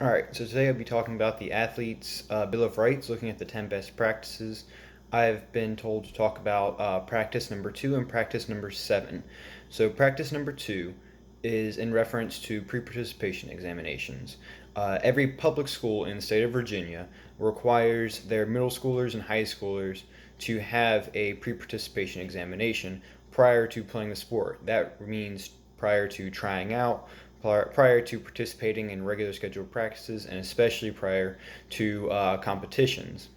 All right, so today I'll be talking about the athlete's Bill of Rights, looking at the 10 best practices. I've been told to talk about practice number 2 and practice number 7. So, practice number 2 is in reference to pre participation examinations. Every public school in the state of Virginia requires their middle schoolers and high schoolers to have a pre participation examination prior to playing the sport. That means prior to trying out, prior to participating in regular scheduled practices, and especially prior to competitions.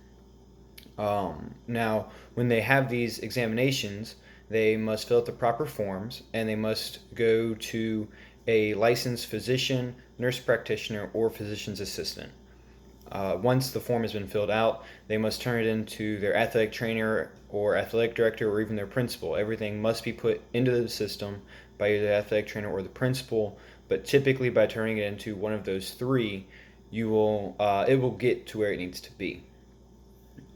Now, when they have these examinations, they must fill out the proper forms and they must go to a licensed physician, nurse practitioner, or physician's assistant. Once the form has been filled out, they must turn it into their athletic trainer or athletic director or even their principal. Everything must be put into the system by either the athletic trainer or the principal, but typically by turning it into one of those three, it will get to where it needs to be.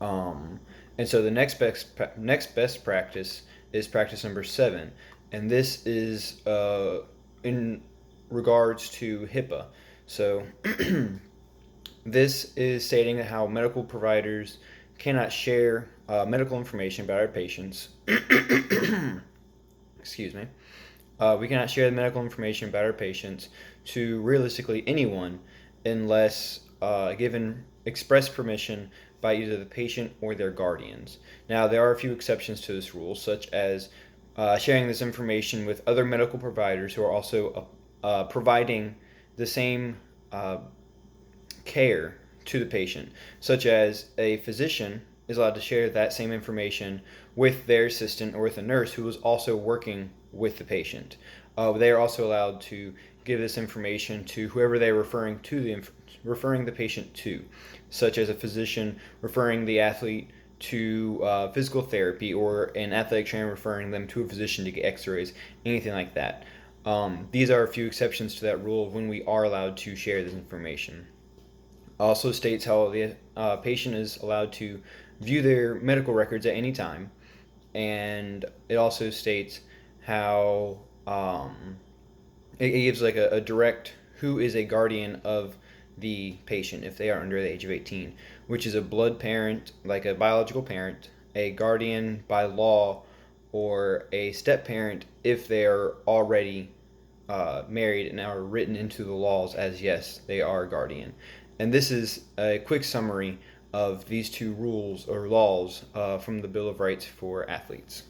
And so the next best practice is practice number 7, and this is in regards to HIPAA. So this is stating how medical providers cannot share medical information about our patients. Excuse me. We cannot share the medical information about our patients to realistically anyone unless given express permission by either the patient or their guardians. Now, there are a few exceptions to this rule, such as sharing this information with other medical providers who are also providing the same care to the patient, such as a physician is allowed to share that same information with their assistant or with a nurse who is also working with the patient. They are also allowed to give this information to whoever they're referring the patient to, such as a physician referring the athlete to physical therapy or an athletic trainer referring them to a physician to get x-rays, anything like that. These are a few exceptions to that rule of when we are allowed to share this information. Also states how the patient is allowed to view their medical records at any time, and it also states how it gives like a direct who is a guardian of the patient if they are under the age of 18, which is a blood parent, like a biological parent, a guardian by law, or a step parent if they are already married and are written into the laws as yes, they are a guardian. And this is a quick summary of these two rules or laws from the Bill of Rights for athletes.